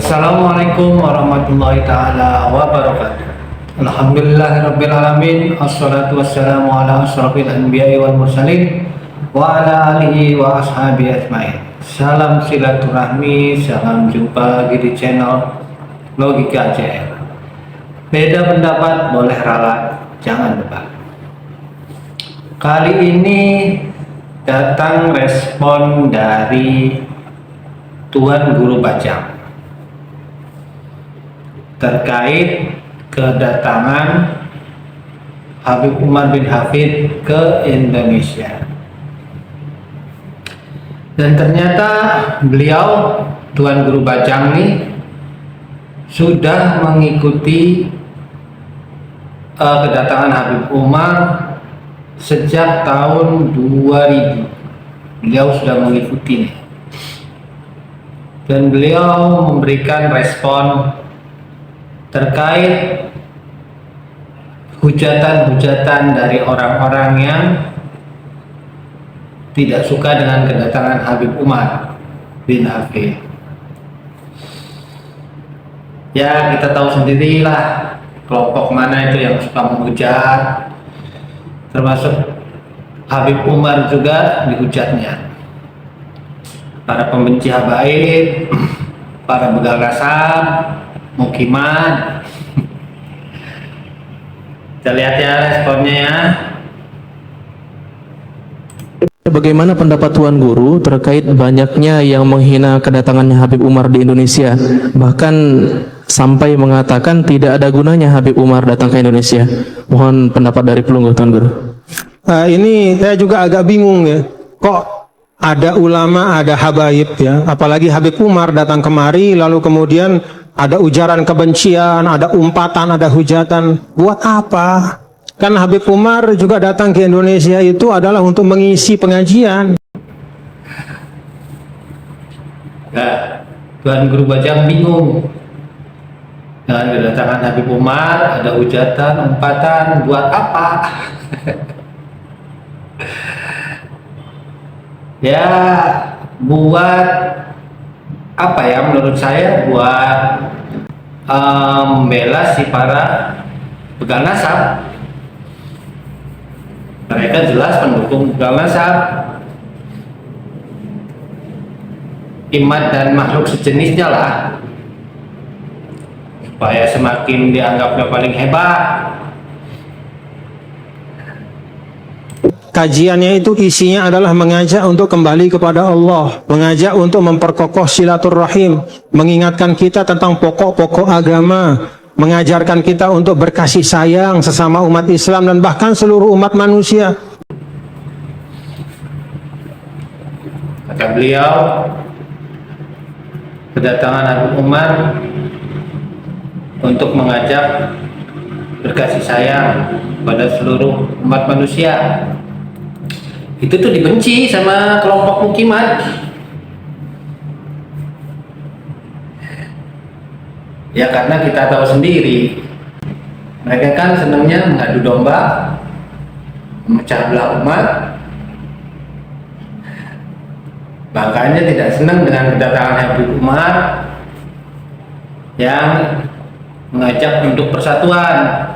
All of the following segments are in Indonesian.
Assalamualaikum warahmatullahi taala wabarakatuh. Alhamdulillahirabbil alamin, assalatu wassalamu ala asyrafil anbiya'i wal mursalin wa ala alihi wa ashabihi ajmain. Salam silaturahmi, salam jumpa lagi di channel Logika ACR. Beda pendapat boleh ralat, jangan debat. Kali ini datang respon dari Tuan Guru Bajang terkait kedatangan Habib Umar bin Hafid ke Indonesia. Dan ternyata beliau, Tuan Guru Bajang nih, sudah mengikuti kedatangan Habib Umar sejak tahun 2000. Beliau sudah mengikuti nih. Dan beliau memberikan respon terkait hujatan-hujatan dari orang-orang yang tidak suka dengan kedatangan Habib Umar bin Hafid. Ya, kita tahu sendirilah kelompok mana itu yang suka menghujat, termasuk Habib Umar juga dihujatnya. Para pembenci habaib, para begal nasab, mukiman. Kita lihat ya responnya ya. Bagaimana pendapat Tuan Guru terkait banyaknya yang menghina kedatangannya Habib Umar di Indonesia, bahkan sampai mengatakan tidak ada gunanya Habib Umar datang ke Indonesia? Mohon pendapat dari pelungguh Tuan Guru. Ini saya juga agak bingung ya, kok ada ulama, ada habaib ya, apalagi Habib Umar datang kemari lalu kemudian ada ujaran kebencian, ada umpatan, ada hujatan. Buat apa? Kan Habib Umar juga datang ke Indonesia itu adalah untuk mengisi pengajian. Nah, Tuan Guru Bajang bingung dengan kedatangan Habib Umar, ada hujatan, umpatan, buat apa? Ya, buat apa ya, menurut saya buat membela si para begal nasab. Mereka jelas pendukung begal nasab, imat dan makhluk sejenisnya lah, supaya semakin dianggapnya paling hebat. Kajiannya itu isinya adalah mengajak untuk kembali kepada Allah, mengajak untuk memperkokoh silaturahim, mengingatkan kita tentang pokok-pokok agama, mengajarkan kita untuk berkasih sayang sesama umat Islam dan bahkan seluruh umat manusia. Kata beliau, kedatangan Habib Umar untuk mengajak berkasih sayang pada seluruh umat manusia. Itu tuh dibenci sama kelompok mukimat. Ya karena kita tahu sendiri, mereka kan senangnya mengadu domba, memecah belah umat. Makanya tidak senang dengan kedatangan Habib Umar yang mengajak untuk persatuan,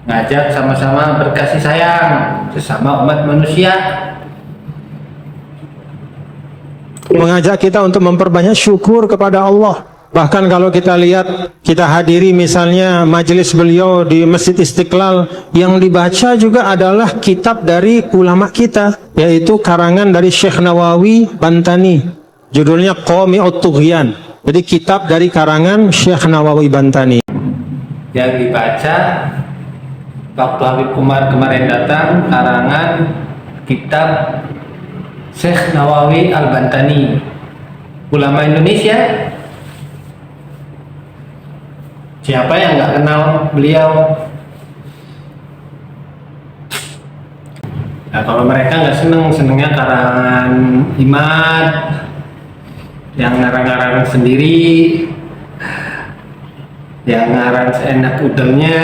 ngajak sama-sama berkasih sayang sesama umat manusia, Mengajak kita untuk memperbanyak syukur kepada Allah. Bahkan kalau kita lihat, kita hadiri misalnya majelis beliau di Masjid Istiqlal, yang dibaca juga adalah kitab dari ulama kita, yaitu karangan dari Syekh Nawawi Bantani, judulnya Qami'ut Tughyan. Jadi kitab dari karangan Syekh Nawawi Bantani. yang dibaca waktu Habib Umar kemarin datang, karangan kitab Syekh Nawawi Al-Bantani, ulama Indonesia. Siapa yang nggak kenal beliau? Nah, kalau mereka nggak senengnya karangan Imad yang ngarang-ngarang sendiri, yang ngarang seenak udelnya,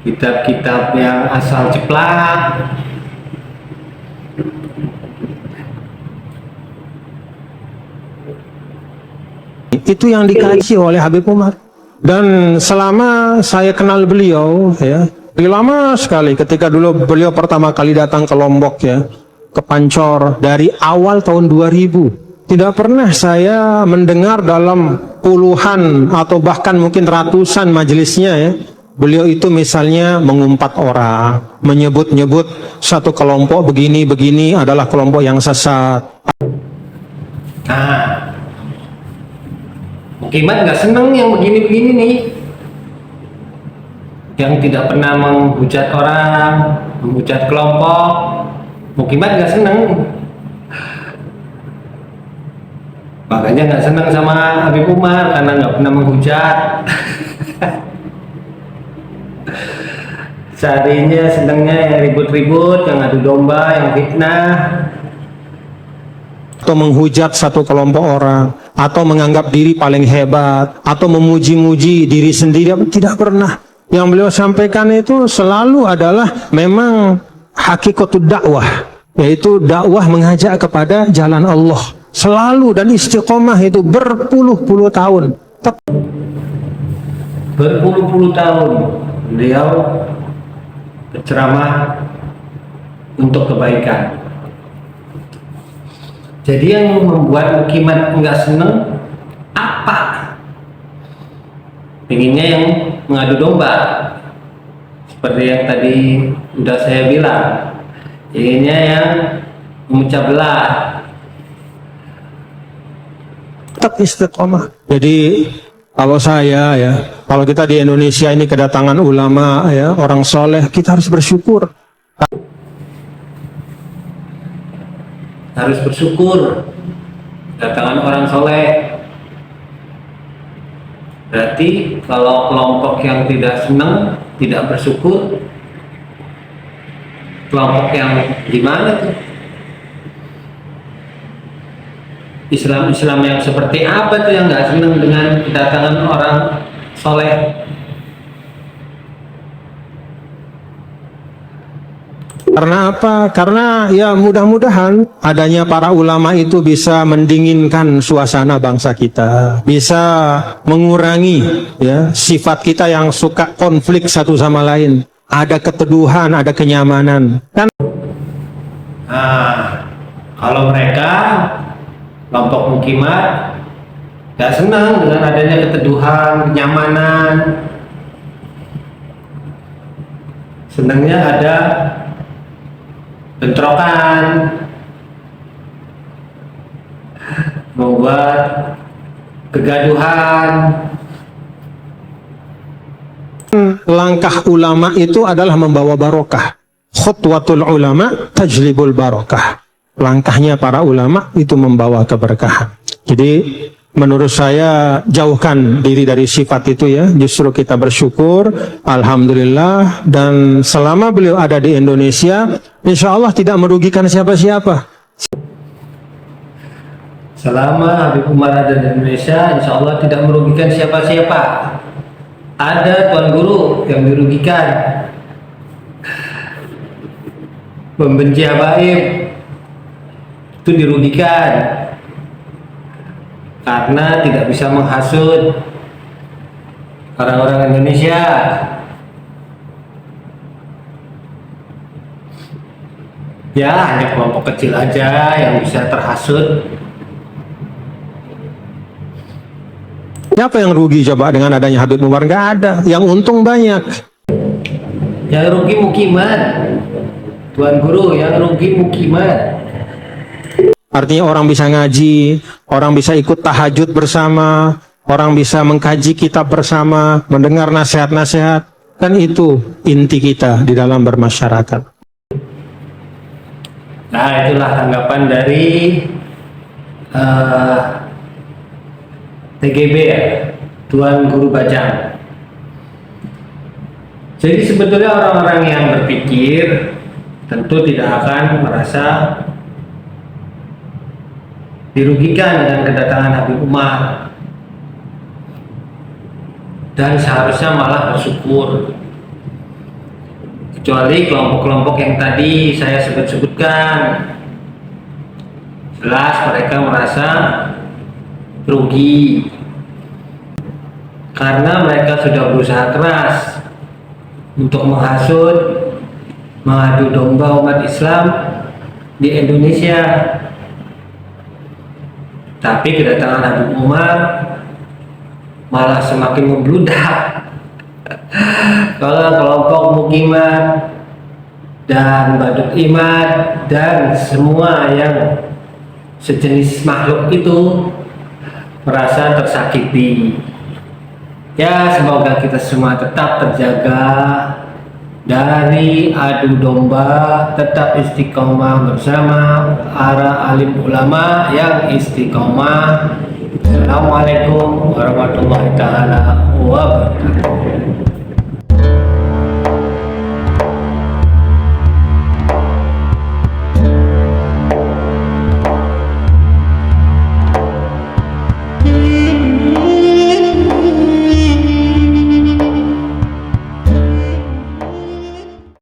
kitab-kitab yang asal ceplak. Itu yang dikaji oleh Habib Umar. Dan selama saya kenal beliau, ya, lama sekali ketika dulu beliau pertama kali datang ke Lombok, ya, ke Pancor dari awal tahun 2000. Tidak pernah saya mendengar dalam puluhan atau bahkan mungkin ratusan majelisnya, ya, beliau itu misalnya mengumpat orang, menyebut-nyebut satu kelompok begini adalah kelompok yang sesat. Nah, Mukimat nggak seneng yang begini-begini nih, yang tidak pernah menghujat orang, menghujat kelompok. Mukimat nggak seneng, makanya nggak seneng sama Habib Umar karena nggak pernah menghujat. Seharinya senengnya yang ribut-ribut, yang adu domba, yang fitnah, atau menghujat satu kelompok orang, atau menganggap diri paling hebat, atau memuji-muji diri sendiri. Tidak pernah. Yang beliau sampaikan itu selalu adalah memang hakikatul dakwah, yaitu dakwah mengajak kepada jalan Allah. Selalu, dan istiqomah itu berpuluh-puluh tahun. berpuluh-puluh tahun beliau berceramah untuk kebaikan. Jadi yang membuat Mukimat enggak seneng apa? Pengennya yang mengadu domba, seperti yang tadi udah saya bilang, inginnya yang memecah belah. Tetap istiqomah. Jadi kalau saya, ya, kalau kita di Indonesia ini kedatangan ulama, ya, orang soleh, kita harus bersyukur. Harus bersyukur kedatangan orang soleh. Berarti kalau kelompok yang tidak senang, tidak bersyukur, kelompok yang gimana tuh? Islam yang seperti apa tuh yang nggak senang dengan kedatangan orang soleh? Karena apa? Karena ya mudah-mudahan adanya para ulama itu bisa mendinginkan suasana bangsa kita, bisa mengurangi, ya, sifat kita yang suka konflik satu sama lain. Ada keteduhan, ada kenyamanan. Kan? Nah, kalau mereka kelompok Mukimat nggak senang dengan adanya keteduhan, kenyamanan, senangnya ada bentrokan, membuat kegaduhan. Langkah ulama itu adalah membawa barokah. Khutwatul ulama tajlibul barokah. Langkahnya para ulama itu membawa keberkahan. Jadi menurut saya jauhkan diri dari sifat itu, ya. Justru kita bersyukur, alhamdulillah, dan selama beliau ada di Indonesia, insya Allah tidak merugikan siapa-siapa. Selama Habib Umar ada di Indonesia, insya Allah tidak merugikan siapa-siapa. Ada Tuan Guru yang dirugikan, membenci habaib itu dirugikan karena tidak bisa menghasut orang-orang Indonesia. Ya, hanya kelompok kecil aja yang bisa terhasut. Siapa yang rugi coba dengan adanya Habib Umar? Nggak ada. Yang untung banyak. Yang rugi Mukimat, Tuan Guru, yang rugi Mukimat. Artinya orang bisa ngaji, orang bisa ikut tahajud bersama, orang bisa mengkaji kitab bersama, mendengar nasihat-nasihat. Kan itu inti kita di dalam bermasyarakat. Nah, itulah tanggapan dari TGB, ya, Tuan Guru Bajang. Jadi sebetulnya orang-orang yang berpikir tentu tidak akan merasa dirugikan dengan kedatangan Habib Umar, dan seharusnya malah bersyukur, kecuali kelompok-kelompok yang tadi saya sebut-sebutkan. Jelas mereka merasa rugi. karena mereka sudah berusaha keras untuk menghasut, mengadu domba umat Islam di Indonesia. Tapi kedatangan Habib Umar malah semakin membludak. Kalau kelompok Mukimat dan Badut Imat dan semua yang sejenis makhluk itu merasa tersakiti. Ya, semoga kita semua tetap terjaga dari adu domba, tetap istiqomah bersama para alim ulama yang istiqomah. Assalamualaikum warahmatullahi taala wabarakatuh.